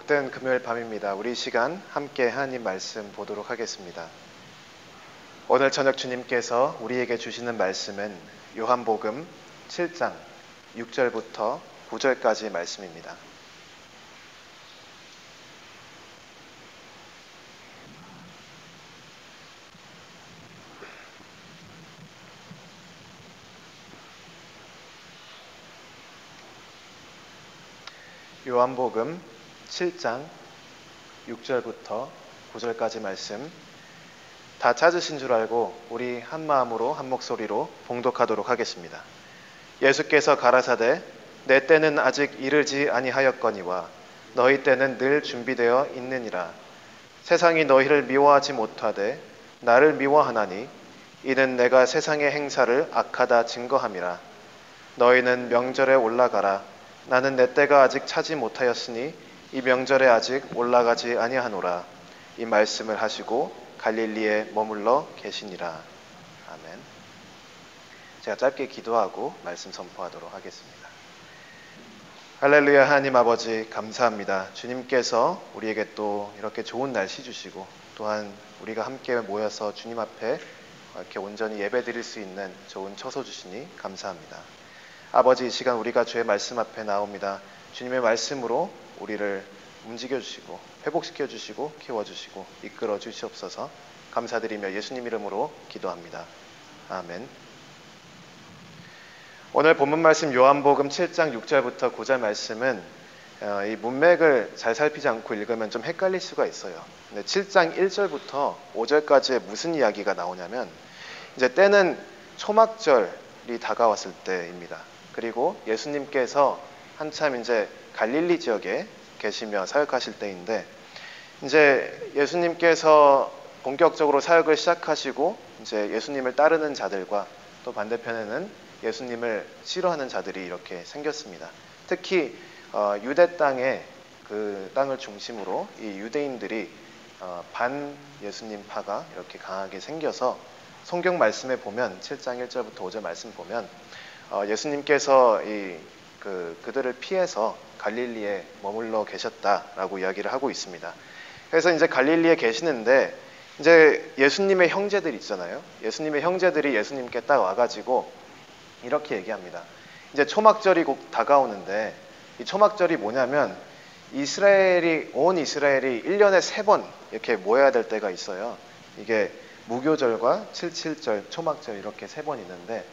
복된 금요일 밤입니다. 우리 시간 함께 하나님 말씀 보도록 하겠습니다. 오늘 저녁 주님께서 우리에게 주시는 말씀은 요한복음 7장 6절부터 9절까지 말씀입니다. 요한복음 7장 6절부터 9절까지 말씀 다 찾으신 줄 알고 우리 한 마음으로 한 목소리로 봉독하도록 하겠습니다. 예수께서 가라사대 내 때는 아직 이르지 아니하였거니와 너희 때는 늘 준비되어 있느니라. 세상이 너희를 미워하지 못하되 나를 미워하나니 이는 내가 세상의 행사를 악하다 증거함이라. 너희는 명절에 올라가라. 나는 내 때가 아직 차지 못하였으니 이 명절에 아직 올라가지 아니하노라. 이 말씀을 하시고 갈릴리에 머물러 계시니라. 아멘. 제가 짧게 기도하고 말씀 선포하도록 하겠습니다. 할렐루야. 하나님 아버지 감사합니다. 주님께서 우리에게 또 이렇게 좋은 날씨 주시고 또한 우리가 함께 모여서 주님 앞에 이렇게 온전히 예배 드릴 수 있는 좋은 처소 주시니 감사합니다. 아버지, 이 시간 우리가 주의 말씀 앞에 나옵니다. 주님의 말씀으로 우리를 움직여 주시고 회복시켜 주시고 키워 주시고 이끌어 주시옵소서. 감사드리며 예수님 이름으로 기도합니다. 아멘. 오늘 본문 말씀 요한복음 7장 6절부터 9절 말씀은 이 문맥을 잘 살피지 않고 읽으면 좀 헷갈릴 수가 있어요. 근데 7장 1절부터 5절까지의 무슨 이야기가 나오냐면 이제 때는 초막절이 다가왔을 때입니다. 그리고 예수님께서 한참 이제 갈릴리 지역에 계시며 사역하실 때인데 이제 예수님께서 본격적으로 사역을 시작하시고 이제 예수님을 따르는 자들과 또 반대편에는 예수님을 싫어하는 자들이 이렇게 생겼습니다. 특히 유대 땅에 그 땅을 중심으로 이 유대인들이 반 예수님파가 이렇게 강하게 생겨서 성경 말씀에 보면 7장 1절부터 5절 말씀 보면 예수님께서 그들을 피해서 갈릴리에 머물러 계셨다라고 이야기를 하고 있습니다. 그래서 이제 갈릴리에 계시는데 이제 예수님의 형제들 있잖아요. 예수님의 형제들이 예수님께 딱 와가지고 이렇게 얘기합니다. 이제 초막절이 곧 다가오는데 이 초막절이 뭐냐면 온 이스라엘이 1년에 3번 이렇게 모여야 될 때가 있어요. 이게 무교절과 77절, 초막절 이렇게 3번 있는데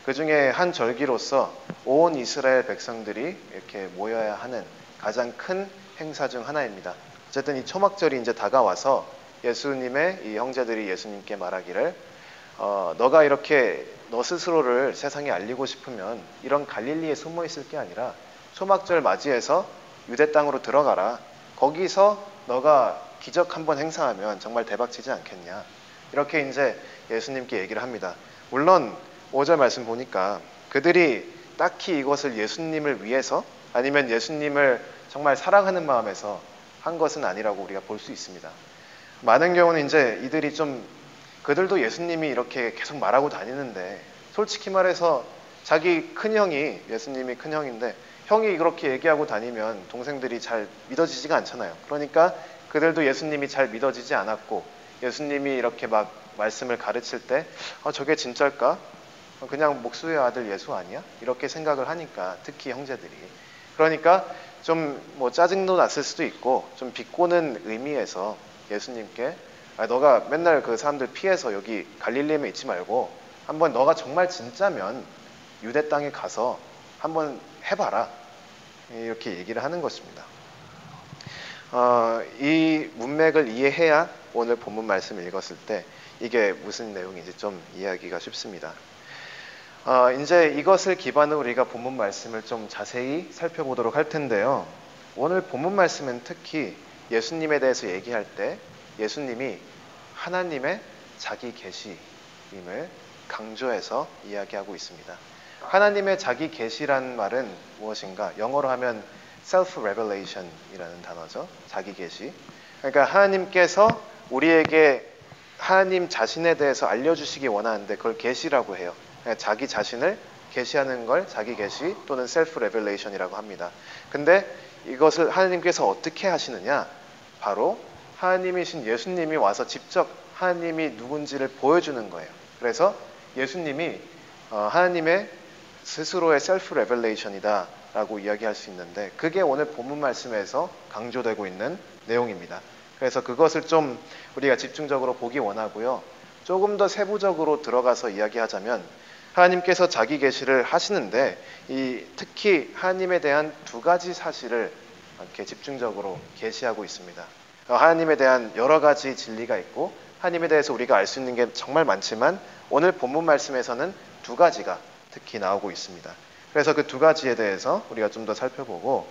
그 중에 한 절기로서 온 이스라엘 백성들이 이렇게 모여야 하는 가장 큰 행사 중 하나입니다. 어쨌든 이 초막절이 이제 다가와서 예수님의 이 형제들이 예수님께 말하기를 너가 이렇게 너 스스로를 세상에 알리고 싶으면 이런 갈릴리에 숨어 있을 게 아니라 초막절 맞이해서 유대 땅으로 들어가라. 거기서 너가 기적 한번 행사하면 정말 대박치지 않겠냐. 이렇게 이제 예수님께 얘기를 합니다. 물론 5절 말씀 보니까 그들이 딱히 이것을 예수님을 위해서 아니면 예수님을 정말 사랑하는 마음에서 한 것은 아니라고 우리가 볼 수 있습니다. 많은 경우는 이제 이들이 좀 그들도 예수님이 이렇게 계속 말하고 다니는데 솔직히 말해서 자기 큰형이 예수님이 큰형인데 형이 그렇게 얘기하고 다니면 동생들이 잘 믿어지지가 않잖아요. 그러니까 그들도 예수님이 잘 믿어지지 않았고 예수님이 이렇게 막 말씀을 가르칠 때 저게 진짜일까? 그냥 목수의 아들 예수 아니야? 이렇게 생각을 하니까 특히 형제들이 그러니까 좀 뭐 짜증도 났을 수도 있고 좀 비꼬는 의미에서 예수님께 너가 맨날 그 사람들 피해서 여기 갈릴리에 있지 말고 한번 너가 정말 진짜면 유대 땅에 가서 한번 해봐라 이렇게 얘기를 하는 것입니다. 이 문맥을 이해해야 오늘 본문 말씀을 읽었을 때 이게 무슨 내용인지 좀 이해하기가 쉽습니다. 이제 이것을 기반으로 우리가 본문 말씀을 좀 자세히 살펴보도록 할 텐데요. 오늘 본문 말씀은 특히 예수님에 대해서 얘기할 때 예수님이 하나님의 자기 계시임을 강조해서 이야기하고 있습니다. 하나님의 자기 계시란 말은 무엇인가? 영어로 하면 self-revelation이라는 단어죠. 자기 계시. 그러니까 하나님께서 우리에게 하나님 자신에 대해서 알려주시기 원하는데 그걸 계시라고 해요. 자기 자신을 계시하는 걸 자기 계시 또는 셀프 레벨레이션이라고 합니다. 근데 이것을 하나님께서 어떻게 하시느냐? 바로 하나님이신 예수님이 와서 직접 하나님이 누군지를 보여주는 거예요. 그래서 예수님이 하나님의 스스로의 셀프 레벨레이션이다 라고 이야기할 수 있는데, 그게 오늘 본문 말씀에서 강조되고 있는 내용입니다. 그래서 그것을 좀 우리가 집중적으로 보기 원하고요. 조금 더 세부적으로 들어가서 이야기하자면, 하나님께서 자기 계시를 하시는데 특히 하나님에 대한 두 가지 사실을 이렇게 집중적으로 계시하고 있습니다. 하나님에 대한 여러 가지 진리가 있고 하나님에 대해서 우리가 알 수 있는 게 정말 많지만, 오늘 본문 말씀에서는 두 가지가 특히 나오고 있습니다. 그래서 그 두 가지에 대해서 우리가 좀 더 살펴보고,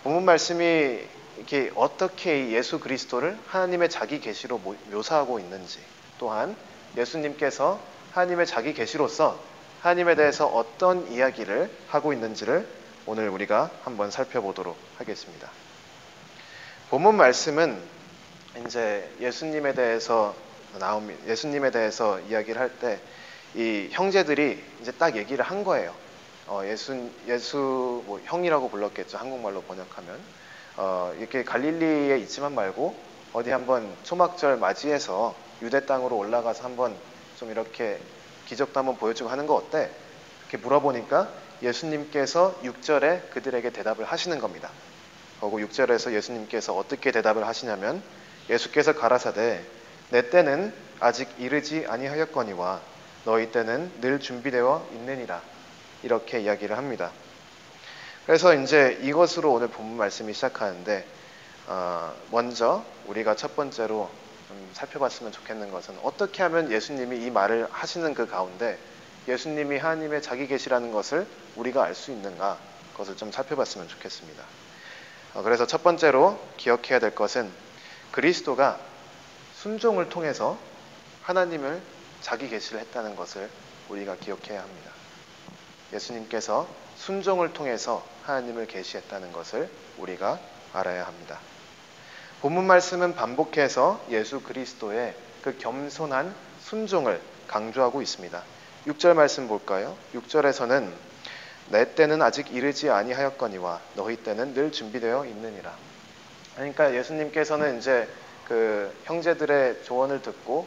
본문 말씀이 이렇게 어떻게 예수 그리스도를 하나님의 자기 계시로 묘사하고 있는지, 또한 예수님께서 하나님의 자기 계시로서 하나님에 대해서 어떤 이야기를 하고 있는지를 오늘 우리가 한번 살펴보도록 하겠습니다. 본문 말씀은 이제 예수님에 대해서 이야기를 할 때 이 형제들이 이제 딱 얘기를 한 거예요. 예수 뭐 형이라고 불렀겠죠. 한국말로 번역하면 이렇게 갈릴리에 있지만 말고 어디 한번 초막절 맞이해서 유대 땅으로 올라가서 한번 좀 이렇게 기적도 한번 보여주고 하는 거 어때? 이렇게 물어보니까 예수님께서 6절에 그들에게 대답을 하시는 겁니다. 그리고 6절에서 예수님께서 어떻게 대답을 하시냐면, 예수께서 가라사대 내 때는 아직 이르지 아니하였거니와 너희 때는 늘 준비되어 있느니라, 이렇게 이야기를 합니다. 그래서 이제 이것으로 오늘 본문 말씀이 시작하는데, 먼저 우리가 첫 번째로 좀 살펴봤으면 좋겠는 것은, 어떻게 하면 예수님이 이 말을 하시는 그 가운데 예수님이 하나님의 자기 계시라는 것을 우리가 알 수 있는가, 그것을 좀 살펴봤으면 좋겠습니다. 그래서 첫 번째로 기억해야 될 것은, 그리스도가 순종을 통해서 하나님을 자기 계시를 했다는 것을 우리가 기억해야 합니다. 예수님께서 순종을 통해서 하나님을 계시했다는 것을 우리가 알아야 합니다. 본문 말씀은 반복해서 예수 그리스도의 그 겸손한 순종을 강조하고 있습니다. 6절 말씀 볼까요? 6절에서는 내 때는 아직 이르지 아니하였거니와 너희 때는 늘 준비되어 있느니라. 그러니까 예수님께서는 이제 그 형제들의 조언을 듣고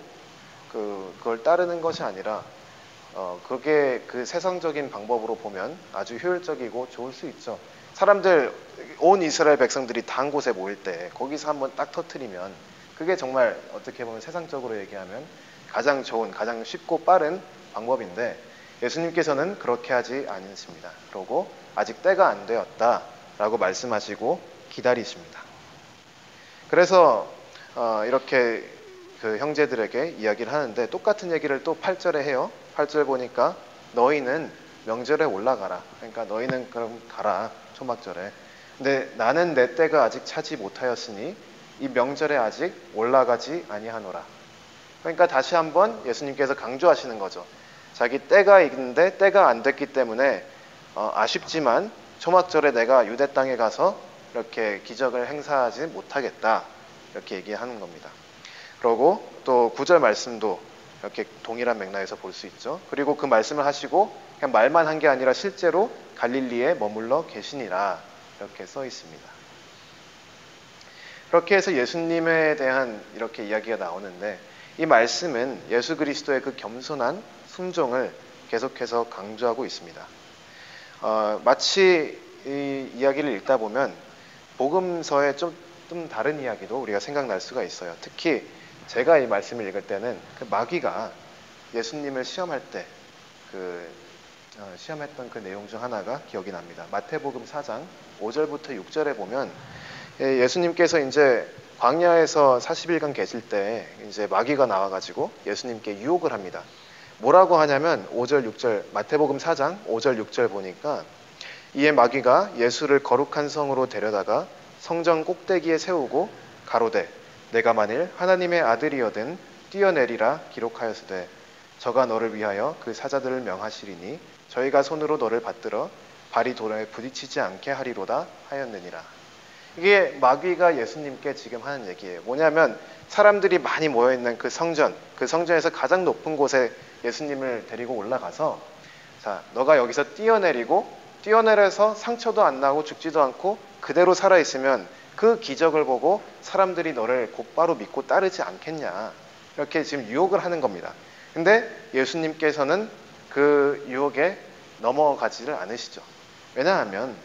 그걸 따르는 것이 아니라, 그게 그 세상적인 방법으로 보면 아주 효율적이고 좋을 수 있죠. 사람들, 온 이스라엘 백성들이 다 한 곳에 모일 때 거기서 한번 딱 터트리면 그게 정말 어떻게 보면 세상적으로 얘기하면 가장 좋은, 가장 쉽고 빠른 방법인데, 예수님께서는 그렇게 하지 않으십니다. 그러고 아직 때가 안 되었다라고 말씀하시고 기다리십니다. 그래서 이렇게 그 형제들에게 이야기를 하는데, 똑같은 얘기를 또 8절에 해요. 8절 보니까 너희는 명절에 올라가라. 그러니까 너희는 그럼 가라, 초막절에. 근데 나는 내 때가 아직 차지 못하였으니 이 명절에 아직 올라가지 아니하노라. 그러니까 다시 한번 예수님께서 강조하시는 거죠. 자기 때가 있는데 때가 안 됐기 때문에 아쉽지만 초막절에 내가 유대 땅에 가서 이렇게 기적을 행사하지 못하겠다, 이렇게 얘기하는 겁니다. 그러고 또 9절 말씀도 이렇게 동일한 맥락에서 볼 수 있죠. 그리고 그 말씀을 하시고 그냥 말만 한 게 아니라 실제로 갈릴리에 머물러 계시니라, 이렇게 써 있습니다. 그렇게 해서 예수님에 대한 이렇게 이야기가 나오는데, 이 말씀은 예수 그리스도의 그 겸손한 순종을 계속해서 강조하고 있습니다. 마치 이 이야기를 읽다 보면 복음서의 좀 다른 이야기도 우리가 생각날 수가 있어요. 특히 제가 이 말씀을 읽을 때는 그 마귀가 예수님을 시험할 때 시험했던 그 내용 중 하나가 기억이 납니다. 마태복음 4장 5절부터 6절에 보면 예수님께서 이제 광야에서 40일간 계실 때 이제 마귀가 나와가지고 예수님께 유혹을 합니다. 뭐라고 하냐면 5절 6절, 마태복음 4장 5절 6절 보니까, 이에 마귀가 예수를 거룩한 성으로 데려다가 성전 꼭대기에 세우고 가로되 내가 만일 하나님의 아들이여든 뛰어내리라 기록하였으되 저가 너를 위하여 그 사자들을 명하시리니 저희가 손으로 너를 받들어 발이 돌에 부딪히지 않게 하리로다 하였느니라. 이게 마귀가 예수님께 지금 하는 얘기예요. 뭐냐면 사람들이 많이 모여있는 그 성전에서 가장 높은 곳에 예수님을 데리고 올라가서 자, 너가 여기서 뛰어내려서 상처도 안 나고 죽지도 않고 그대로 살아있으면 그 기적을 보고 사람들이 너를 곧바로 믿고 따르지 않겠냐. 이렇게 지금 유혹을 하는 겁니다. 근데 예수님께서는 그 유혹에 넘어가지를 않으시죠. 왜냐하면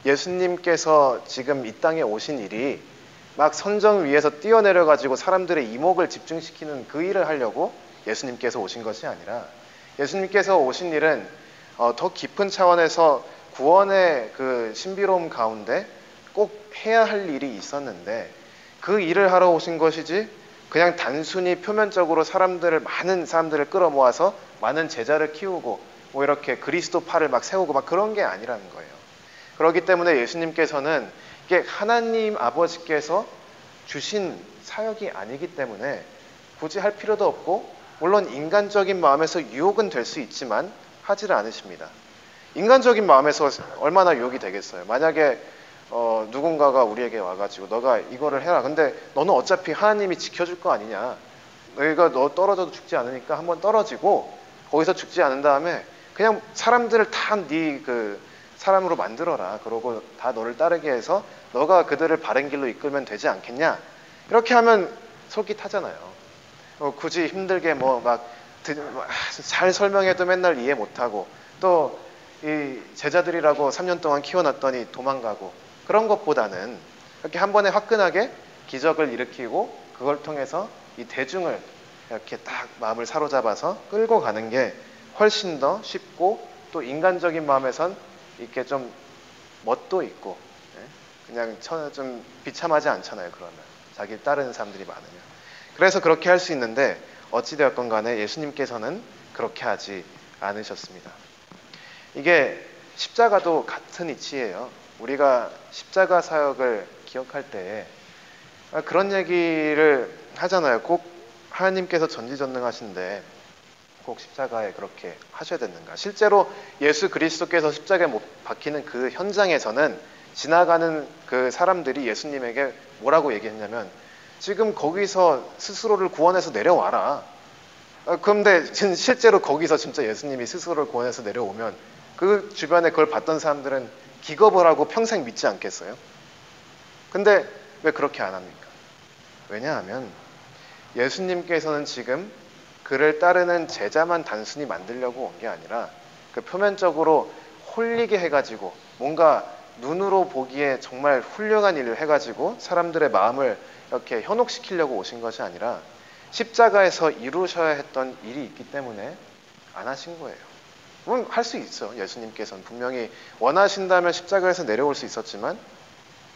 예수님께서 지금 이 땅에 오신 일이 막 선정 위에서 뛰어내려 가지고 사람들의 이목을 집중시키는 그 일을 하려고 예수님께서 오신 것이 아니라, 예수님께서 오신 일은 더 깊은 차원에서 구원의 그 신비로움 가운데 꼭 해야 할 일이 있었는데, 그 일을 하러 오신 것이지 그냥 단순히 표면적으로 많은 사람들을 끌어모아서 많은 제자를 키우고 뭐 이렇게 그리스도파를 막 세우고 막 그런 게 아니라는 거예요. 그렇기 때문에 예수님께서는 이게 하나님 아버지께서 주신 사역이 아니기 때문에 굳이 할 필요도 없고, 물론 인간적인 마음에서 유혹은 될 수 있지만 하지를 않으십니다. 인간적인 마음에서 얼마나 유혹이 되겠어요. 만약에 누군가가 우리에게 와가지고 너가 이거를 해라. 근데 너는 어차피 하나님이 지켜줄 거 아니냐. 너희가 너 떨어져도 죽지 않으니까 한번 떨어지고 거기서 죽지 않은 다음에 그냥 사람들을 다 네 그 사람으로 만들어라. 그러고 다 너를 따르게 해서 너가 그들을 바른 길로 이끌면 되지 않겠냐. 이렇게 하면 속이 타잖아요. 굳이 힘들게 잘 설명해도 맨날 이해 못하고, 또 이 제자들이라고 3년 동안 키워놨더니 도망가고, 그런 것보다는 이렇게 한 번에 화끈하게 기적을 일으키고 그걸 통해서 이 대중을 이렇게 딱 마음을 사로잡아서 끌고 가는 게 훨씬 더 쉽고, 또 인간적인 마음에선 이렇게 좀 멋도 있고, 그냥 좀 비참하지 않잖아요. 그러면 자기를 따르는 사람들이 많으면. 그래서 그렇게 할 수 있는데, 어찌되었건 간에 예수님께서는 그렇게 하지 않으셨습니다. 이게 십자가도 같은 이치예요. 우리가 십자가 사역을 기억할 때 그런 얘기를 하잖아요. 꼭 하나님께서 전지전능하신데 꼭 십자가에 그렇게 하셔야 되는가. 실제로 예수 그리스도께서 십자가에 못 박히는 그 현장에서는 지나가는 그 사람들이 예수님에게 뭐라고 얘기했냐면, 지금 거기서 스스로를 구원해서 내려와라. 그런데 실제로 거기서 진짜 예수님이 스스로를 구원해서 내려오면 그 주변에 그걸 봤던 사람들은 기겁을 하고 평생 믿지 않겠어요? 근데 왜 그렇게 안 합니까? 왜냐하면 예수님께서는 지금 그를 따르는 제자만 단순히 만들려고 온 게 아니라, 그 표면적으로 홀리게 해가지고 뭔가 눈으로 보기에 정말 훌륭한 일을 해가지고 사람들의 마음을 이렇게 현혹시키려고 오신 것이 아니라, 십자가에서 이루셔야 했던 일이 있기 때문에 안 하신 거예요. 물론 할 수 있어. 예수님께서는 분명히 원하신다면 십자가에서 내려올 수 있었지만,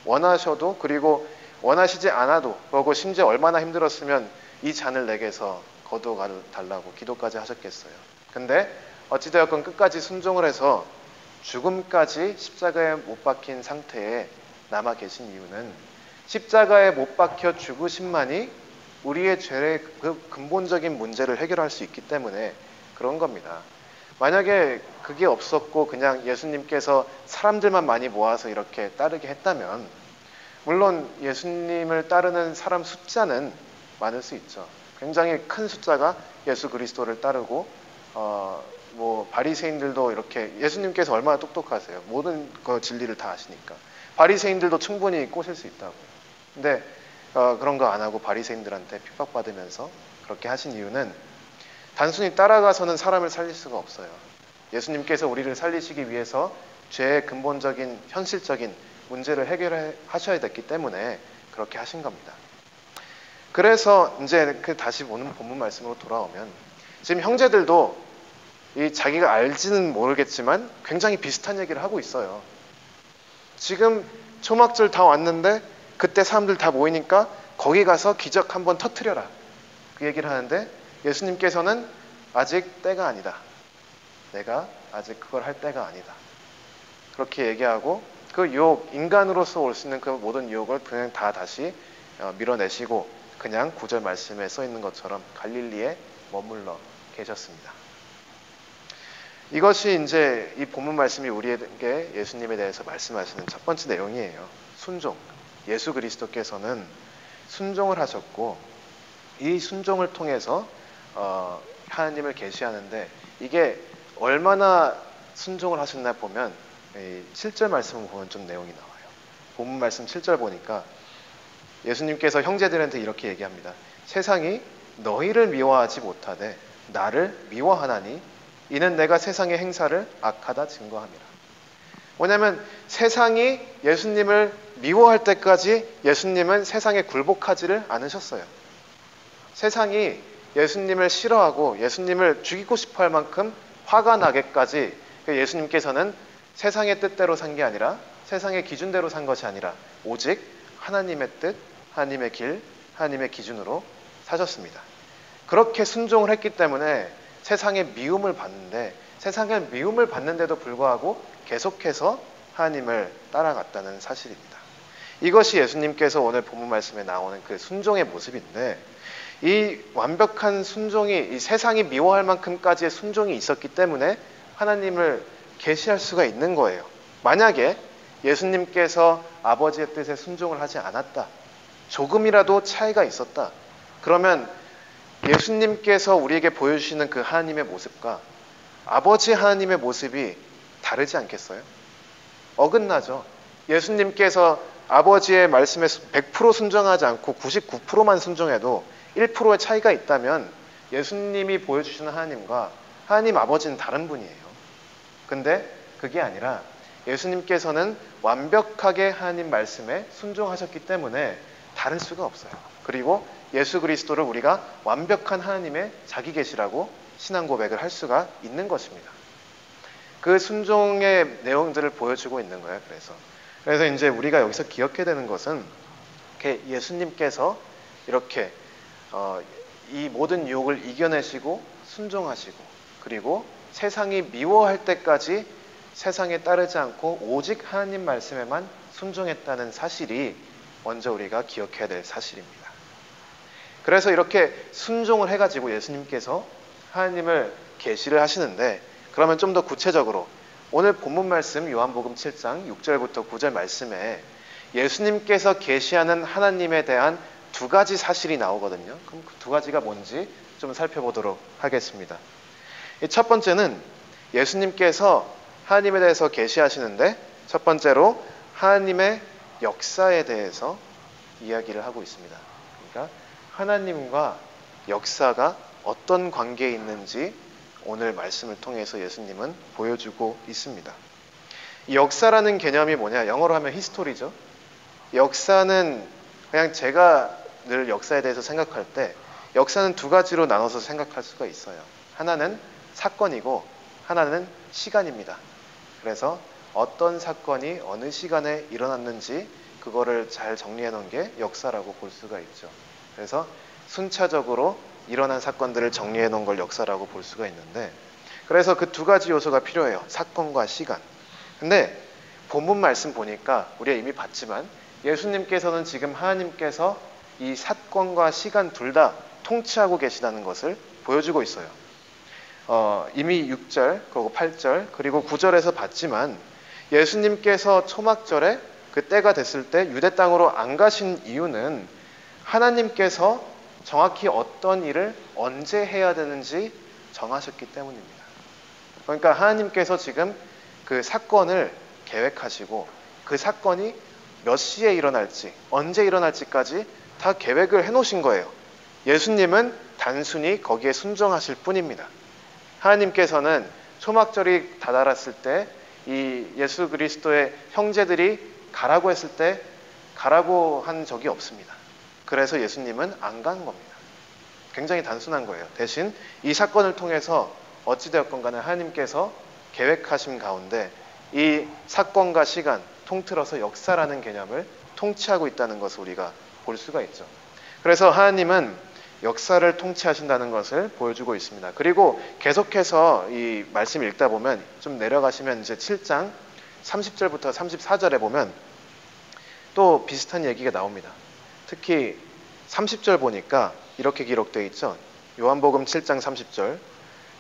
원하셔도, 그리고 원하시지 않아도, 그러고 심지어 얼마나 힘들었으면 이 잔을 내게서 거두어 달라고 기도까지 하셨겠어요. 근데 어찌되었건 끝까지 순종을 해서 죽음까지 십자가에 못 박힌 상태에 남아 계신 이유는, 십자가에 못 박혀 죽으심만이 우리의 죄의 그 근본적인 문제를 해결할 수 있기 때문에 그런 겁니다. 만약에 그게 없었고 그냥 예수님께서 사람들만 많이 모아서 이렇게 따르게 했다면, 물론 예수님을 따르는 사람 숫자는 많을 수 있죠. 굉장히 큰 숫자가 예수 그리스도를 따르고, 바리새인들도 이렇게, 예수님께서 얼마나 똑똑하세요. 모든 그 진리를 다 아시니까 바리새인들도 충분히 꼬실 수 있다고. 근데 그런 거 안 하고 바리새인들한테 핍박받으면서 그렇게 하신 이유는, 단순히 따라가서는 사람을 살릴 수가 없어요. 예수님께서 우리를 살리시기 위해서 죄의 근본적인 현실적인 문제를 해결하셔야 됐기 때문에 그렇게 하신 겁니다. 그래서 이제 다시 오는 본문 말씀으로 돌아오면, 지금 형제들도 자기가 알지는 모르겠지만 굉장히 비슷한 얘기를 하고 있어요. 지금 초막절 다 왔는데 그때 사람들 다 모이니까 거기 가서 기적 한번 터뜨려라. 그 얘기를 하는데, 예수님께서는 아직 때가 아니다. 내가 아직 그걸 할 때가 아니다. 그렇게 얘기하고, 그 유혹, 인간으로서 올 수 있는 그 모든 유혹을 그냥 다 다시 밀어내시고 그냥 9절 말씀에 써 있는 것처럼 갈릴리에 머물러 계셨습니다. 이것이 이제 이 본문 말씀이 우리에게 예수님에 대해서 말씀하시는 첫 번째 내용이에요. 순종. 예수 그리스도께서는 순종을 하셨고, 이 순종을 통해서 하나님을 계시하는데, 이게 얼마나 순종을 하셨나 보면 7절 말씀을 보면 좀 내용이 나와요. 본문 말씀 7절 보니까 예수님께서 형제들한테 이렇게 얘기합니다. 세상이 너희를 미워하지 못하되 나를 미워하나니 이는 내가 세상의 행사를 악하다 증거함이라. 왜냐하면 세상이 예수님을 미워할 때까지 예수님은 세상에 굴복하지를 않으셨어요. 세상이 예수님을 싫어하고 예수님을 죽이고 싶어 할 만큼 화가 나게까지 예수님께서는 세상의 뜻대로 산 게 아니라 세상의 기준대로 산 것이 아니라 오직 하나님의 뜻, 하나님의 길, 하나님의 기준으로 사셨습니다. 그렇게 순종을 했기 때문에 세상의 미움을 받는데 세상의 미움을 받는데도 불구하고 계속해서 하나님을 따라갔다는 사실입니다. 이것이 예수님께서 오늘 본문 말씀에 나오는 그 순종의 모습인데 이 완벽한 순종이 이 세상이 미워할 만큼까지의 순종이 있었기 때문에 하나님을 계시할 수가 있는 거예요. 만약에 예수님께서 아버지의 뜻에 순종을 하지 않았다, 조금이라도 차이가 있었다, 그러면 예수님께서 우리에게 보여주시는 그 하나님의 모습과 아버지 하나님의 모습이 다르지 않겠어요? 어긋나죠. 예수님께서 아버지의 말씀에 100% 순종하지 않고 99%만 순종해도 1%의 차이가 있다면 예수님이 보여주시는 하나님과 하나님 아버지는 다른 분이에요. 근데 그게 아니라 예수님께서는 완벽하게 하나님 말씀에 순종하셨기 때문에 다를 수가 없어요. 그리고 예수 그리스도를 우리가 완벽한 하나님의 자기 계시라고 신앙 고백을 할 수가 있는 것입니다. 그 순종의 내용들을 보여주고 있는 거예요. 그래서 이제 우리가 여기서 기억해야 되는 것은 예수님께서 이렇게 이 모든 유혹을 이겨내시고 순종하시고 그리고 세상이 미워할 때까지 세상에 따르지 않고 오직 하나님 말씀에만 순종했다는 사실이 먼저 우리가 기억해야 될 사실입니다. 그래서 이렇게 순종을 해가지고 예수님께서 하나님을 계시를 하시는데, 그러면 좀 더 구체적으로 오늘 본문 말씀 요한복음 7장 6절부터 9절 말씀에 예수님께서 계시하는 하나님에 대한 두 가지 사실이 나오거든요. 그럼 그 두 가지가 뭔지 좀 살펴보도록 하겠습니다. 첫 번째는 예수님께서 하나님에 대해서 계시하시는데 첫 번째로 하나님의 역사에 대해서 이야기를 하고 있습니다. 그러니까 하나님과 역사가 어떤 관계에 있는지 오늘 말씀을 통해서 예수님은 보여주고 있습니다. 이 역사라는 개념이 뭐냐? 영어로 하면 히스토리죠. 역사는 그냥 제가 늘 역사에 대해서 생각할 때 역사는 두 가지로 나눠서 생각할 수가 있어요. 하나는 사건이고 하나는 시간입니다. 그래서 어떤 사건이 어느 시간에 일어났는지 그거를 잘 정리해 놓은 게 역사라고 볼 수가 있죠. 그래서 순차적으로 일어난 사건들을 정리해 놓은 걸 역사라고 볼 수가 있는데, 그래서 그 두 가지 요소가 필요해요. 사건과 시간. 근데 본문 말씀 보니까 우리가 이미 봤지만 예수님께서는 지금 하나님께서 이 사건과 시간 둘 다 통치하고 계시다는 것을 보여주고 있어요. 이미 6절, 그리고 8절, 그리고 9절에서 봤지만 예수님께서 초막절에 그 때가 됐을 때 유대 땅으로 안 가신 이유는 하나님께서 정확히 어떤 일을 언제 해야 되는지 정하셨기 때문입니다. 그러니까 하나님께서 지금 그 사건을 계획하시고 그 사건이 몇 시에 일어날지, 언제 일어날지까지 다 계획을 해놓으신 거예요. 예수님은 단순히 거기에 순종하실 뿐입니다. 하나님께서는 초막절이 다다랐을 때 이 예수 그리스도의 형제들이 가라고 했을 때 가라고 한 적이 없습니다. 그래서 예수님은 안 간 겁니다. 굉장히 단순한 거예요. 대신 이 사건을 통해서 어찌되었건 간에 하나님께서 계획하신 가운데 이 사건과 시간, 통틀어서 역사라는 개념을 통치하고 있다는 것을 우리가 볼 수가 있죠. 그래서 하나님은 역사를 통치하신다는 것을 보여주고 있습니다. 그리고 계속해서 이 말씀 읽다 보면 좀 내려가시면 이제 7장 30절부터 34절에 보면 또 비슷한 얘기가 나옵니다. 특히 30절 보니까 이렇게 기록되어 있죠. 요한복음 7장 30절.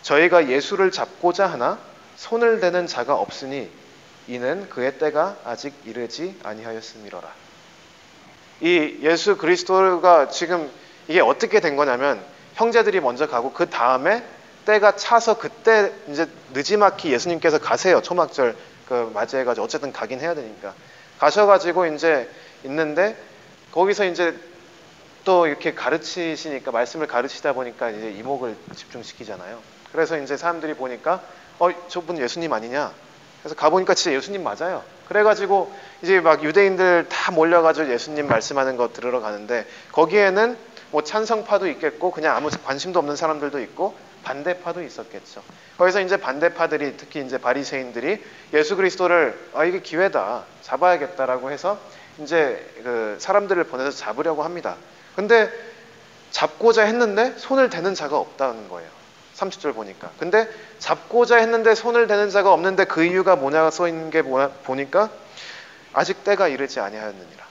저희가 예수를 잡고자 하나 손을 대는 자가 없으니 이는 그의 때가 아직 이르지 아니하였음이로라. 이 예수 그리스도가 지금 이게 어떻게 된 거냐면 형제들이 먼저 가고 그 다음에 때가 차서 그때 이제 느지막이 예수님께서 가세요. 초막절 맞이해가지고 어쨌든 가긴 해야 되니까 가셔가지고 이제 있는데 거기서 이제 또 이렇게 가르치시니까 말씀을 가르치다 보니까 이제 이목을 집중시키잖아요. 그래서 이제 사람들이 보니까 저분 예수님 아니냐? 그래서 가보니까 진짜 예수님 맞아요. 그래가지고 이제 막 유대인들 다 몰려가지고 예수님 말씀하는 거 들으러 가는데 거기에는 뭐 찬성파도 있겠고 그냥 아무 관심도 없는 사람들도 있고 반대파도 있었겠죠. 거기서 이제 반대파들이 특히 이제 바리새인들이 예수 그리스도를 이게 기회다 잡아야겠다라고 해서 이제 그 사람들을 보내서 잡으려고 합니다. 근데 잡고자 했는데 손을 대는 자가 없다는 거예요. 30절 보니까. 근데 잡고자 했는데 손을 대는 자가 없는데 그 이유가 뭐냐 써 있는 게 보니까 아직 때가 이르지 아니하였느니라.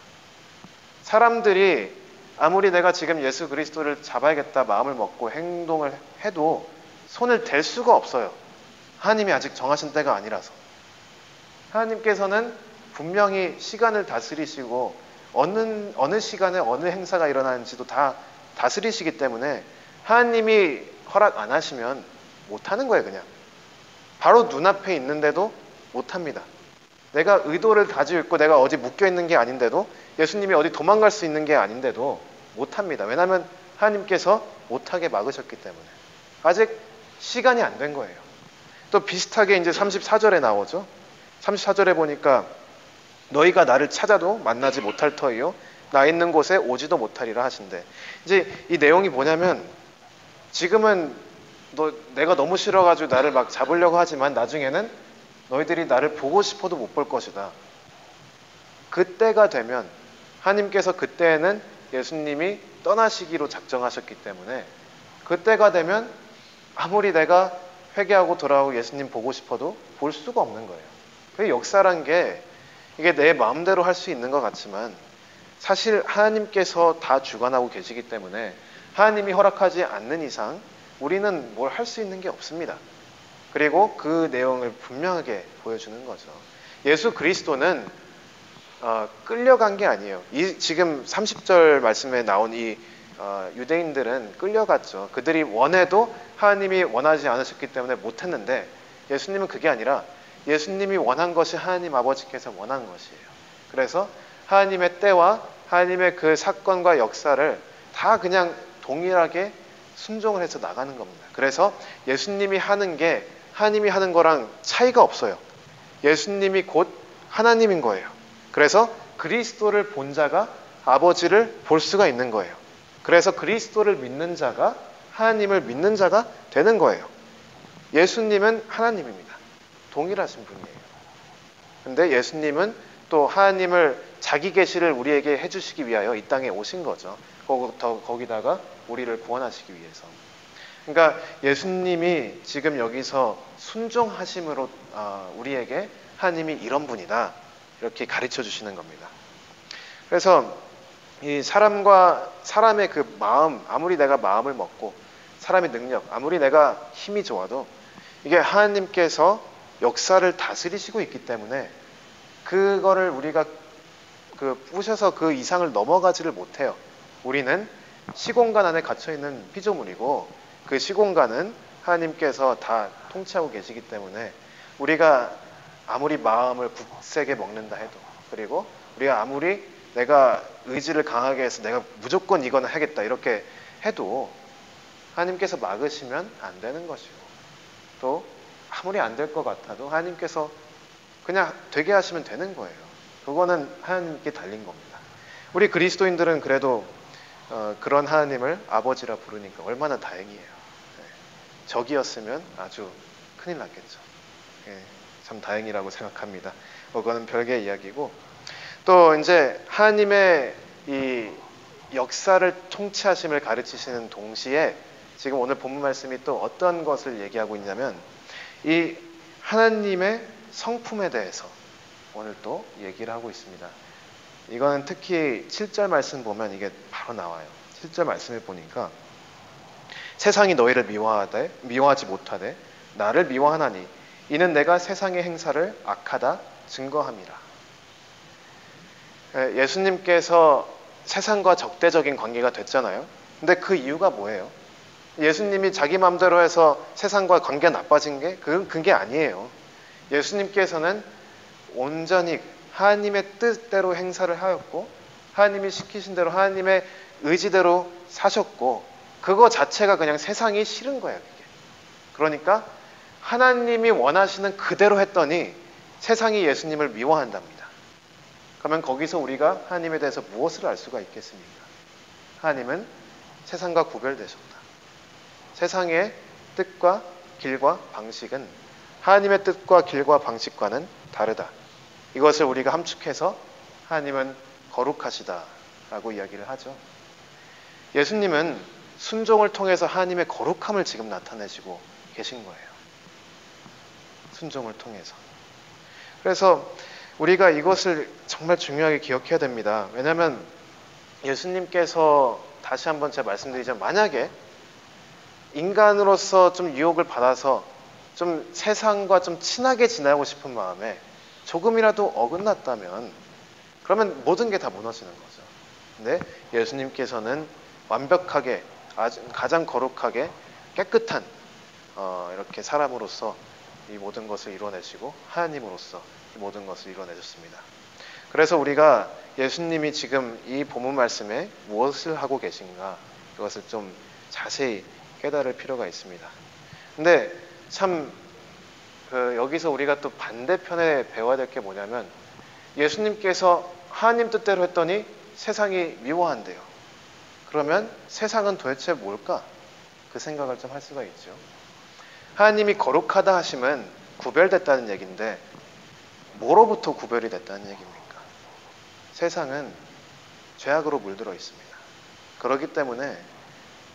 사람들이 아무리 내가 지금 예수 그리스도를 잡아야겠다 마음을 먹고 행동을 해도 손을 댈 수가 없어요. 하나님이 아직 정하신 때가 아니라서. 하나님께서는 분명히 시간을 다스리시고 어느 시간에 어느 행사가 일어나는지도 다 다스리시기 때문에 하나님이 허락 안 하시면 못하는 거예요. 그냥 바로 눈앞에 있는데도 못합니다. 내가 의도를 가지고 있고 내가 어디 묶여있는 게 아닌데도 예수님이 어디 도망갈 수 있는 게 아닌데도 못합니다. 왜냐하면 하나님께서 못하게 막으셨기 때문에 아직 시간이 안 된 거예요. 또 비슷하게 이제 34절에 나오죠. 34절에 보니까 너희가 나를 찾아도 만나지 못할 터이요 나 있는 곳에 오지도 못하리라 하신대. 이제 이 내용이 뭐냐면 지금은 내가 너무 싫어가지고 나를 막 잡으려고 하지만 나중에는 너희들이 나를 보고 싶어도 못 볼 것이다. 그때가 되면 하나님께서 그때에는 예수님이 떠나시기로 작정하셨기 때문에 그때가 되면 아무리 내가 회개하고 돌아오고 예수님 보고 싶어도 볼 수가 없는 거예요. 그 역사란 게 이게 내 마음대로 할 수 있는 것 같지만 사실 하나님께서 다 주관하고 계시기 때문에 하나님이 허락하지 않는 이상 우리는 뭘 할 수 있는 게 없습니다. 그리고 그 내용을 분명하게 보여주는 거죠. 예수 그리스도는 끌려간 게 아니에요. 지금 30절 말씀에 나온 이 유대인들은 끌려갔죠. 그들이 원해도 하나님이 원하지 않으셨기 때문에 못했는데 예수님은 그게 아니라 예수님이 원한 것이 하나님 아버지께서 원한 것이에요. 그래서 하나님의 때와 하나님의 그 사건과 역사를 다 그냥 동일하게 순종을 해서 나가는 겁니다. 그래서 예수님이 하는 게 하나님이 하는 거랑 차이가 없어요. 예수님이 곧 하나님인 거예요. 그래서 그리스도를 본 자가 아버지를 볼 수가 있는 거예요. 그래서 그리스도를 믿는 자가 하나님을 믿는 자가 되는 거예요. 예수님은 하나님입니다. 동일하신 분이에요. 근데 예수님은 또 하나님을 자기 계시를 우리에게 해주시기 위하여 이 땅에 오신 거죠. 거기다가 우리를 구원하시기 위해서. 그러니까 예수님이 지금 여기서 순종하심으로 우리에게 하나님이 이런 분이다 이렇게 가르쳐 주시는 겁니다. 그래서 이 사람과 사람의 그 마음, 아무리 내가 마음을 먹고 사람의 능력, 아무리 내가 힘이 좋아도 이게 하나님께서 역사를 다스리시고 있기 때문에 그거를 우리가 부셔서 그 이상을 넘어가지를 못해요. 우리는 시공간 안에 갇혀있는 피조물이고 그 시공간은 하나님께서 다 통치하고 계시기 때문에 우리가 아무리 마음을 굳세게 먹는다 해도 그리고 우리가 아무리 내가 의지를 강하게 해서 내가 무조건 이거는 하겠다 이렇게 해도 하나님께서 막으시면 안 되는 것이고 또 아무리 안 될 것 같아도 하나님께서 그냥 되게 하시면 되는 거예요. 그거는 하나님께 달린 겁니다. 우리 그리스도인들은 그래도 그런 하나님을 아버지라 부르니까 얼마나 다행이에요. 적이었으면 아주 큰일 났겠죠. 참 다행이라고 생각합니다. 그거는 별개의 이야기고 또 이제 하나님의 이 역사를 통치하심을 가르치시는 동시에 지금 오늘 본문 말씀이 또 어떤 것을 얘기하고 있냐면 이 하나님의 성품에 대해서 오늘 또 얘기를 하고 있습니다. 이거는 특히 7절 말씀 보면 이게 바로 나와요. 7절 말씀을 보니까 세상이 너희를 미워하지 못하되 나를 미워하나니 이는 내가 세상의 행사를 악하다 증거함이라. 예수님께서 세상과 적대적인 관계가 됐잖아요. 근데 그 이유가 뭐예요? 예수님이 자기 마음대로 해서 세상과 관계가 나빠진 게 그게 아니에요. 예수님께서는 온전히 하나님의 뜻대로 행사를 하였고 하나님이 시키신 대로 하나님의 의지대로 사셨고 그거 자체가 그냥 세상이 싫은 거예요. 그게. 그러니까 하나님이 원하시는 그대로 했더니 세상이 예수님을 미워한답니다. 그러면 거기서 우리가 하나님에 대해서 무엇을 알 수가 있겠습니까? 하나님은 세상과 구별되셨다. 세상의 뜻과 길과 방식은 하나님의 뜻과 길과 방식과는 다르다. 이것을 우리가 함축해서 하나님은 거룩하시다라고 이야기를 하죠. 예수님은 순종을 통해서 하나님의 거룩함을 지금 나타내시고 계신 거예요. 순종을 통해서. 그래서 우리가 이것을 정말 중요하게 기억해야 됩니다. 왜냐하면 예수님께서 다시 한번 제가 말씀드리자면 만약에 인간으로서 좀 유혹을 받아서 좀 세상과 좀 친하게 지내고 싶은 마음에 조금이라도 어긋났다면 그러면 모든 게 다 무너지는 거죠. 근데 예수님께서는 완벽하게 가장 거룩하게 깨끗한 이렇게 사람으로서 이 모든 것을 이뤄내시고 하나님으로서 이 모든 것을 이뤄내셨습니다. 그래서 우리가 예수님이 지금 이 본문 말씀에 무엇을 하고 계신가 그것을 좀 자세히 깨달을 필요가 있습니다. 근데 참 여기서 우리가 또 반대편에 배워야 될 게 뭐냐면 예수님께서 하나님 뜻대로 했더니 세상이 미워한대요. 그러면 세상은 도대체 뭘까? 그 생각을 좀 할 수가 있죠. 하나님이 거룩하다 하심은 구별됐다는 얘기인데 뭐로부터 구별이 됐다는 얘기입니까? 세상은 죄악으로 물들어 있습니다. 그렇기 때문에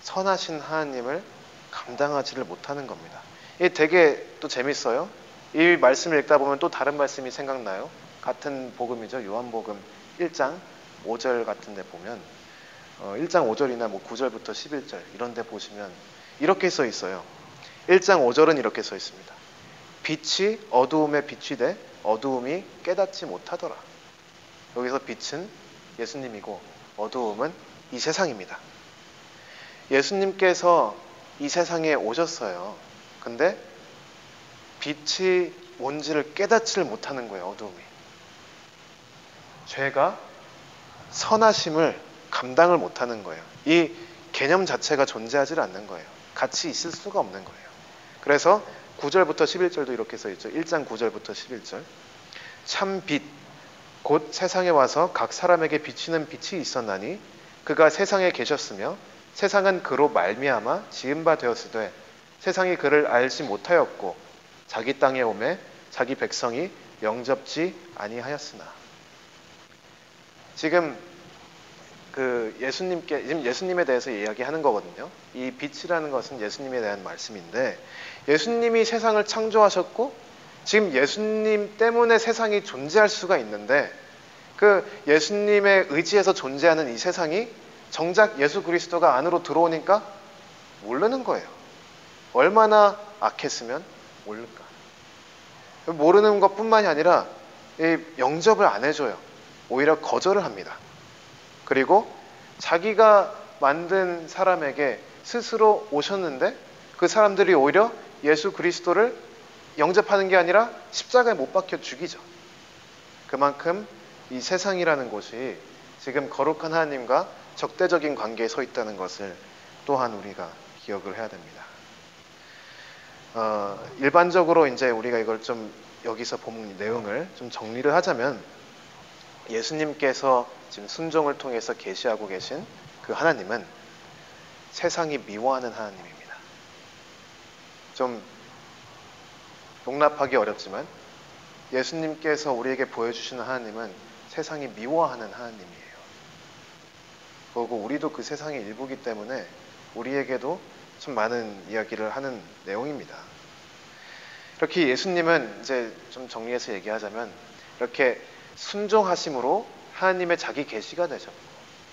선하신 하나님을 감당하지를 못하는 겁니다. 이게 되게 또 재밌어요. 이 말씀을 읽다 보면 또 다른 말씀이 생각나요. 같은 복음이죠. 요한복음 1장 5절 같은 데 보면 1장 5절이나 뭐 9절부터 11절 이런 데 보시면 이렇게 써 있어요. 1장 5절은 이렇게 써 있습니다. 빛이 어두움에 비추되 어두움이 깨닫지 못하더라. 여기서 빛은 예수님이고 어두움은 이 세상입니다. 예수님께서 이 세상에 오셨어요. 근데 빛이 뭔지를 깨닫지를 못하는 거예요. 어두움이. 죄가 선하심을 감당을 못하는 거예요. 이 개념 자체가 존재하지 않는 거예요. 같이 있을 수가 없는 거예요. 그래서 9절부터 11절도 이렇게 써있죠. 1장 9절부터 11절. 참 빛, 곧 세상에 와서 각 사람에게 비치는 빛이 있었나니 그가 세상에 계셨으며 세상은 그로 말미암아 지은 바 되었으되 세상이 그를 알지 못하였고 자기 땅에 오매 자기 백성이 영접지 아니하였으나. 지금 지금 예수님에 대해서 이야기하는 거거든요. 이 빛이라는 것은 예수님에 대한 말씀인데 예수님이 세상을 창조하셨고 지금 예수님 때문에 세상이 존재할 수가 있는데 그 예수님의 의지에서 존재하는 이 세상이 정작 예수 그리스도가 안으로 들어오니까 모르는 거예요. 얼마나 악했으면 모를까. 모르는 것뿐만이 아니라 영접을 안 해줘요. 오히려 거절을 합니다. 그리고 자기가 만든 사람에게 스스로 오셨는데 그 사람들이 오히려 예수 그리스도를 영접하는 게 아니라 십자가에 못 박혀 죽이죠. 그만큼 이 세상이라는 곳이 지금 거룩한 하나님과 적대적인 관계에 서 있다는 것을 또한 우리가 기억을 해야 됩니다. 일반적으로 이제 우리가 이걸 좀 여기서 본 내용을 좀 정리를 하자면 예수님께서 지금 순종을 통해서 계시하고 계신 그 하나님은 세상이 미워하는 하나님입니다. 좀 용납하기 어렵지만 예수님께서 우리에게 보여주시는 하나님은 세상이 미워하는 하나님이에요. 그리고 우리도 그 세상의 일부이기 때문에 우리에게도 좀 많은 이야기를 하는 내용입니다. 이렇게 예수님은 이제 좀 정리해서 얘기하자면 이렇게 순종하심으로 하나님의 자기 계시가 되셨고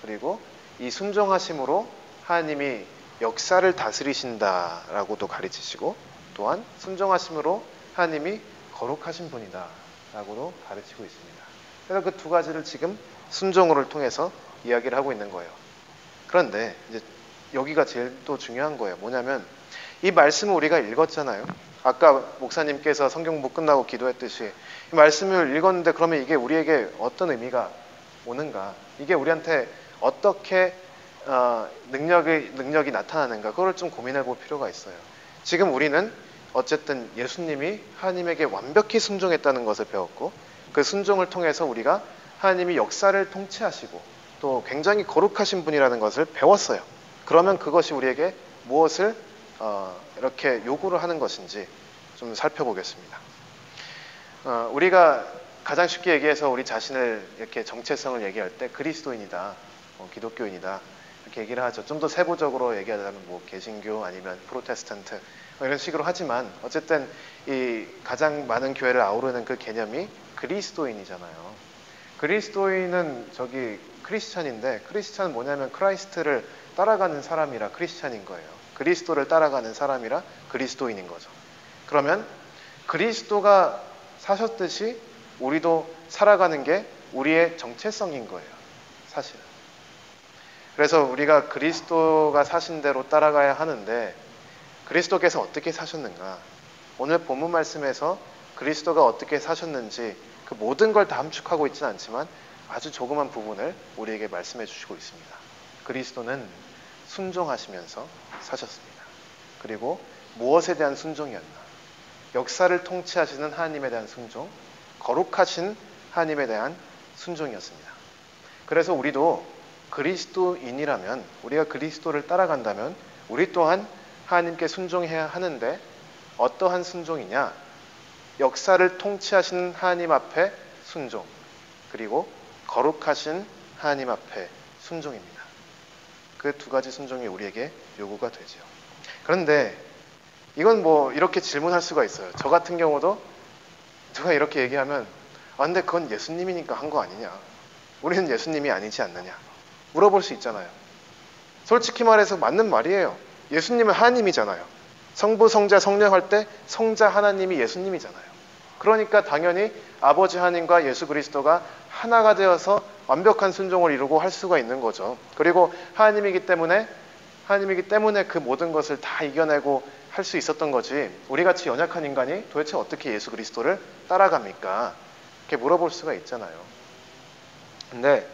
그리고 이 순종하심으로 하나님이 역사를 다스리신다라고도 가르치시고 또한 순종하심으로 하나님이 거룩하신 분이다 라고도 가르치고 있습니다. 그래서 그 두 가지를 지금 순종을 통해서 이야기를 하고 있는 거예요. 그런데 이제 여기가 제일 또 중요한 거예요. 뭐냐면 이 말씀을 우리가 읽었잖아요. 아까 목사님께서 성경부 끝나고 기도했듯이 이 말씀을 읽었는데 그러면 이게 우리에게 어떤 의미가 오는가? 이게 우리한테 어떻게 능력이 나타나는가? 그걸 좀 고민해 볼 필요가 있어요. 지금 우리는 어쨌든 예수님이 하나님에게 완벽히 순종했다는 것을 배웠고 그 순종을 통해서 우리가 하나님이 역사를 통치하시고 또 굉장히 거룩하신 분이라는 것을 배웠어요. 그러면 그것이 우리에게 무엇을 이렇게 요구를 하는 것인지 좀 살펴보겠습니다. 우리가 가장 쉽게 얘기해서 우리 자신을 이렇게 정체성을 얘기할 때 그리스도인이다, 기독교인이다 이렇게 얘기를 하죠. 좀 더 세부적으로 얘기하자면 뭐 개신교 아니면 프로테스탄트 이런 식으로 하지만 어쨌든 이 가장 많은 교회를 아우르는 그 개념이 그리스도인이잖아요. 그리스도인은 저기 크리스찬인데 크리스찬은 뭐냐면 크라이스트를 따라가는 사람이라 크리스찬인 거예요. 그리스도를 따라가는 사람이라 그리스도인인 거죠. 그러면 그리스도가 사셨듯이 우리도 살아가는 게 우리의 정체성인 거예요. 사실은. 그래서 우리가 그리스도가 사신 대로 따라가야 하는데 그리스도께서 어떻게 사셨는가? 오늘 본문 말씀에서 그리스도가 어떻게 사셨는지 그 모든 걸 다 함축하고 있지는 않지만 아주 조그만 부분을 우리에게 말씀해 주시고 있습니다. 그리스도는 순종하시면서 사셨습니다. 그리고 무엇에 대한 순종이었나? 역사를 통치하시는 하나님에 대한 순종, 거룩하신 하나님에 대한 순종이었습니다. 그래서 우리도 그리스도인이라면, 우리가 그리스도를 따라간다면 우리 또한 하나님께 순종해야 하는데 어떠한 순종이냐? 역사를 통치하시는 하나님 앞에 순종, 그리고 거룩하신 하나님 앞에 순종입니다. 그 두 가지 순종이 우리에게 요구가 되죠. 그런데 이건 뭐 이렇게 질문할 수가 있어요. 저 같은 경우도 누가 이렇게 얘기하면 근데 그건 예수님이니까 한 거 아니냐? 우리는 예수님이 아니지 않느냐? 물어볼 수 있잖아요. 솔직히 말해서 맞는 말이에요. 예수님은 하나님이잖아요. 성부, 성자, 성령 할 때 성자 하나님이 예수님이잖아요. 그러니까 당연히 아버지 하나님과 예수 그리스도가 하나가 되어서 완벽한 순종을 이루고 할 수가 있는 거죠. 그리고 하나님이기 때문에 그 모든 것을 다 이겨내고 할 수 있었던 거지 우리같이 연약한 인간이 도대체 어떻게 예수 그리스도를 따라갑니까? 이렇게 물어볼 수가 있잖아요. 근데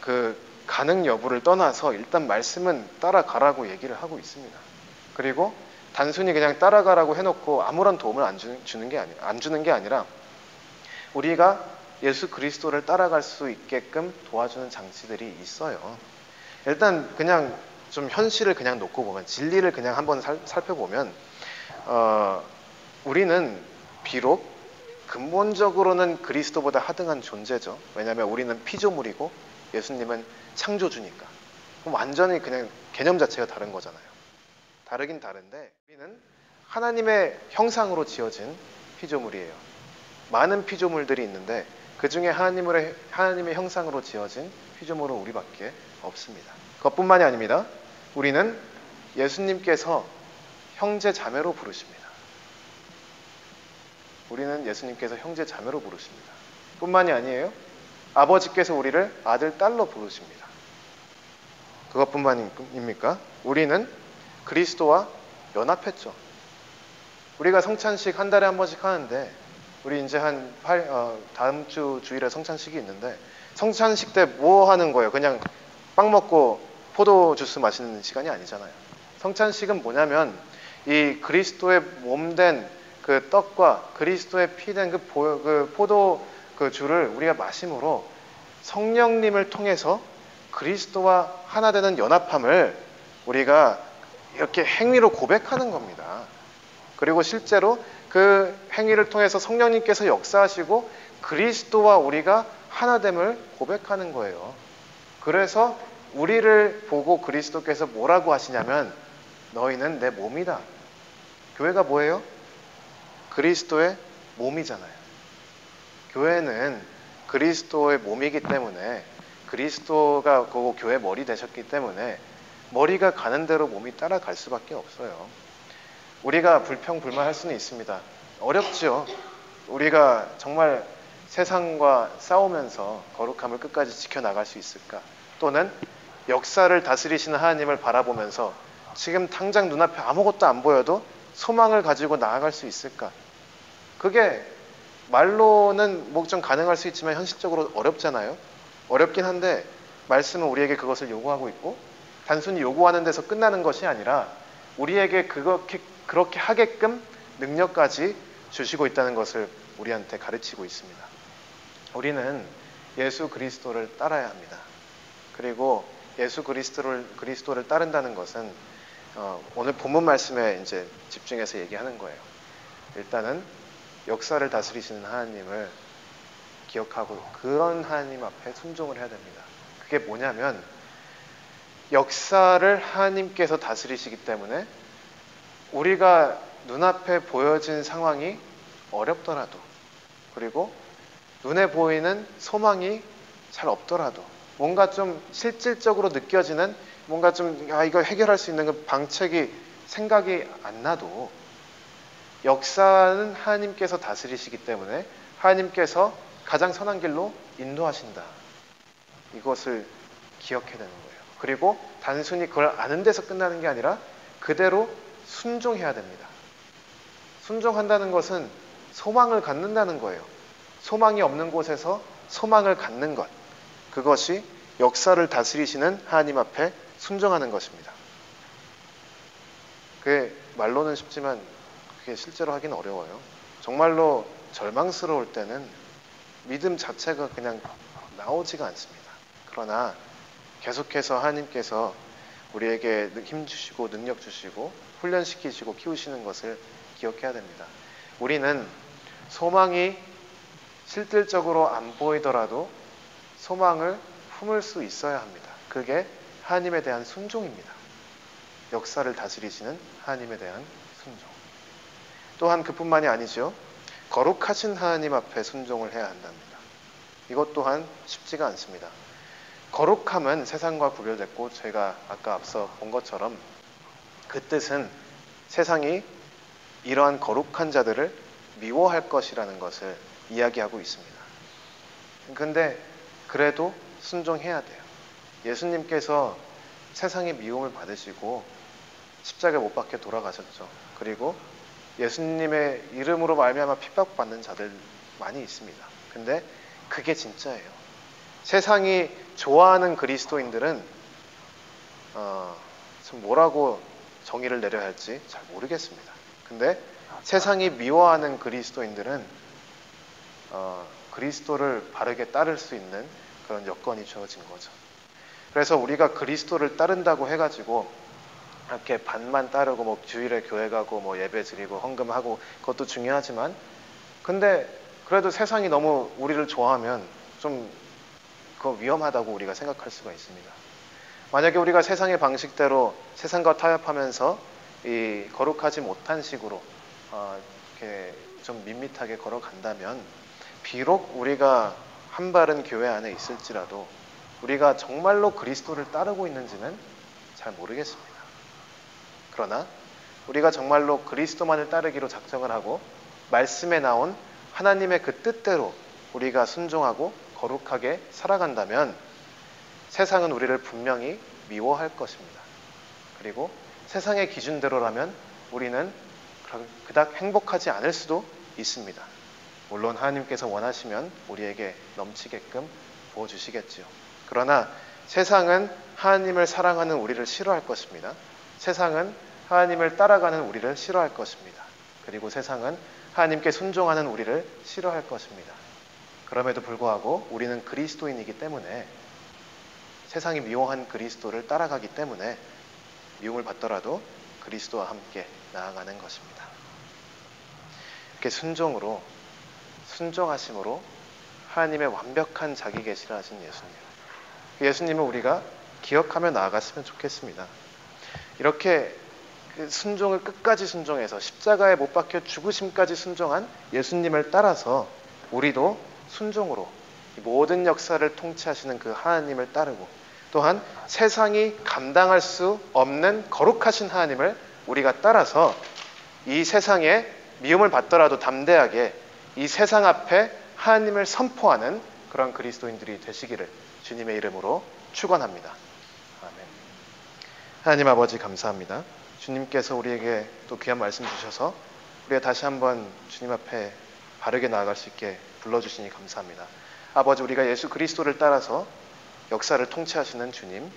그 가능 여부를 떠나서 일단 말씀은 따라가라고 얘기를 하고 있습니다. 그리고 단순히 그냥 따라가라고 해놓고 아무런 도움을 안 주는 게 아니라 우리가 예수 그리스도를 따라갈 수 있게끔 도와주는 장치들이 있어요. 일단 그냥 좀 현실을 그냥 놓고 보면 진리를 그냥 한번 살펴보면 우리는 비록 근본적으로는 그리스도보다 하등한 존재죠. 왜냐하면 우리는 피조물이고 예수님은 창조주니까. 그럼 완전히 그냥 개념 자체가 다른 거잖아요. 다르긴 다른데 우리는 하나님의 형상으로 지어진 피조물이에요. 많은 피조물들이 있는데 그 중에 하나님의 형상으로 지어진 피조물은 우리밖에 없습니다. 그것뿐만이 아닙니다. 우리는 예수님께서 형제 자매로 부르십니다. 우리는 예수님께서 형제 자매로 부르십니다. 뿐만이 아니에요. 아버지께서 우리를 아들, 딸로 부르십니다. 그것뿐만입니까? 우리는 그리스도와 연합했죠. 우리가 성찬식 한 달에 한 번씩 하는데 우리 이제 다음 주 주일에 성찬식이 있는데 성찬식 때 뭐 하는 거예요? 그냥 빵 먹고 포도 주스 마시는 시간이 아니잖아요. 성찬식은 뭐냐면 이 그리스도의 몸된 그 떡과 그리스도의 피된 그 포도 그 주를 우리가 마심으로 성령님을 통해서 그리스도와 하나 되는 연합함을 우리가 이렇게 행위로 고백하는 겁니다. 그리고 실제로 그 행위를 통해서 성령님께서 역사하시고 그리스도와 우리가 하나됨을 고백하는 거예요. 그래서 우리를 보고 그리스도께서 뭐라고 하시냐면 너희는 내 몸이다. 교회가 뭐예요? 그리스도의 몸이잖아요. 교회는 그리스도의 몸이기 때문에 그리스도가 그 교회 머리 되셨기 때문에 머리가 가는 대로 몸이 따라갈 수밖에 없어요. 우리가 불평불만할 수는 있습니다. 어렵죠. 우리가 정말 세상과 싸우면서 거룩함을 끝까지 지켜나갈 수 있을까? 또는 역사를 다스리시는 하나님을 바라보면서 지금 당장 눈앞에 아무것도 안 보여도 소망을 가지고 나아갈 수 있을까? 그게 말로는 뭐 좀 가능할 수 있지만 현실적으로 어렵잖아요. 어렵긴 한데 말씀은 우리에게 그것을 요구하고 있고, 단순히 요구하는 데서 끝나는 것이 아니라 우리에게 그렇게 하게끔 능력까지 주시고 있다는 것을 우리한테 가르치고 있습니다. 우리는 예수 그리스도를 따라야 합니다. 그리고 예수 그리스도를 따른다는 것은 오늘 본문 말씀에 이제 집중해서 얘기하는 거예요. 일단은 역사를 다스리시는 하나님을 기억하고 그런 하나님 앞에 순종을 해야 됩니다. 그게 뭐냐면 역사를 하나님께서 다스리시기 때문에 우리가 눈앞에 보여진 상황이 어렵더라도, 그리고 눈에 보이는 소망이 잘 없더라도, 뭔가 좀 실질적으로 느껴지는 뭔가 좀 이거 해결할 수 있는 그 방책이 생각이 안 나도 역사는 하나님께서 다스리시기 때문에 하나님께서 가장 선한 길로 인도하신다. 이것을 기억해야 되는 거예요. 그리고 단순히 그걸 아는 데서 끝나는 게 아니라 그대로 순종해야 됩니다. 순종한다는 것은 소망을 갖는다는 거예요. 소망이 없는 곳에서 소망을 갖는 것. 그것이 역사를 다스리시는 하나님 앞에 순종하는 것입니다. 그게 말로는 쉽지만 그게 실제로 하기는 어려워요. 정말로 절망스러울 때는 믿음 자체가 그냥 나오지가 않습니다. 그러나 계속해서 하나님께서 우리에게 힘 주시고 능력 주시고 훈련시키시고 키우시는 것을 기억해야 됩니다. 우리는 소망이 실질적으로 안 보이더라도 소망을 품을 수 있어야 합니다. 그게 하나님에 대한 순종입니다. 역사를 다스리시는 하나님에 대한 순종. 또한 그뿐만이 아니죠. 거룩하신 하나님 앞에 순종을 해야 한답니다. 이것 또한 쉽지가 않습니다. 거룩함은 세상과 구별됐고, 제가 아까 앞서 본 것처럼 그 뜻은 세상이 이러한 거룩한 자들을 미워할 것이라는 것을 이야기하고 있습니다. 근데 그래도 순종해야 돼요. 예수님께서 세상의 미움을 받으시고 십자가에 못 박혀 돌아가셨죠. 그리고 예수님의 이름으로 말미암아 핍박받는 자들 많이 있습니다. 근데 그게 진짜예요. 세상이 좋아하는 그리스도인들은 참 뭐라고 정의를 내려야 할지 잘 모르겠습니다. 근데 세상이 미워하는 그리스도인들은 그리스도를 바르게 따를 수 있는 그런 여건이 주어진 거죠. 그래서 우리가 그리스도를 따른다고 해가지고 이렇게 반만 따르고 뭐 주일에 교회 가고 뭐 예배 드리고 헌금하고 그것도 중요하지만, 근데 그래도 세상이 너무 우리를 좋아하면 좀 그거 위험하다고 우리가 생각할 수가 있습니다. 만약에 우리가 세상의 방식대로 세상과 타협하면서 이 거룩하지 못한 식으로 이렇게 좀 밋밋하게 걸어간다면 비록 우리가 한 발은 교회 안에 있을지라도 우리가 정말로 그리스도를 따르고 있는지는 잘 모르겠습니다. 그러나 우리가 정말로 그리스도만을 따르기로 작정을 하고 말씀에 나온 하나님의 그 뜻대로 우리가 순종하고 거룩하게 살아간다면 세상은 우리를 분명히 미워할 것입니다. 그리고 세상의 기준대로라면 우리는 그닥 행복하지 않을 수도 있습니다. 물론 하나님께서 원하시면 우리에게 넘치게끔 부어주시겠지요. 그러나 세상은 하나님을 사랑하는 우리를 싫어할 것입니다. 세상은 하나님을 따라가는 우리를 싫어할 것입니다. 그리고 세상은 하나님께 순종하는 우리를 싫어할 것입니다. 그럼에도 불구하고 우리는 그리스도인이기 때문에 세상이 미워한 그리스도를 따라가기 때문에 미움을 받더라도 그리스도와 함께 나아가는 것입니다. 이렇게 순종하심으로 하나님의 완벽한 자기 계시를 하신 예수님을 우리가 기억하며 나아갔으면 좋겠습니다. 이렇게 순종을 끝까지 순종해서 십자가에 못 박혀 죽으심까지 순종한 예수님을 따라서 우리도 순종으로 모든 역사를 통치하시는 그 하나님을 따르고, 또한 세상이 감당할 수 없는 거룩하신 하나님을 우리가 따라서 이 세상에 미움을 받더라도 담대하게 이 세상 앞에 하나님을 선포하는 그런 그리스도인들이 되시기를 주님의 이름으로 축원합니다. 하나님 아버지 감사합니다. 주님께서 우리에게 또 귀한 말씀 주셔서 우리가 다시 한번 주님 앞에 바르게 나아갈 수 있게 불러주시니 감사합니다. 아버지, 우리가 예수 그리스도를 따라서 역사를 통치하시는 주님,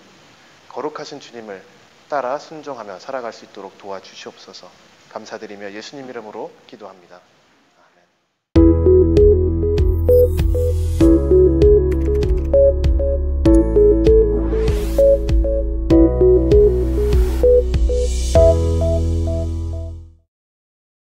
거룩하신 주님을 따라 순종하며 살아갈 수 있도록 도와주시옵소서. 감사드리며 예수님 이름으로 기도합니다.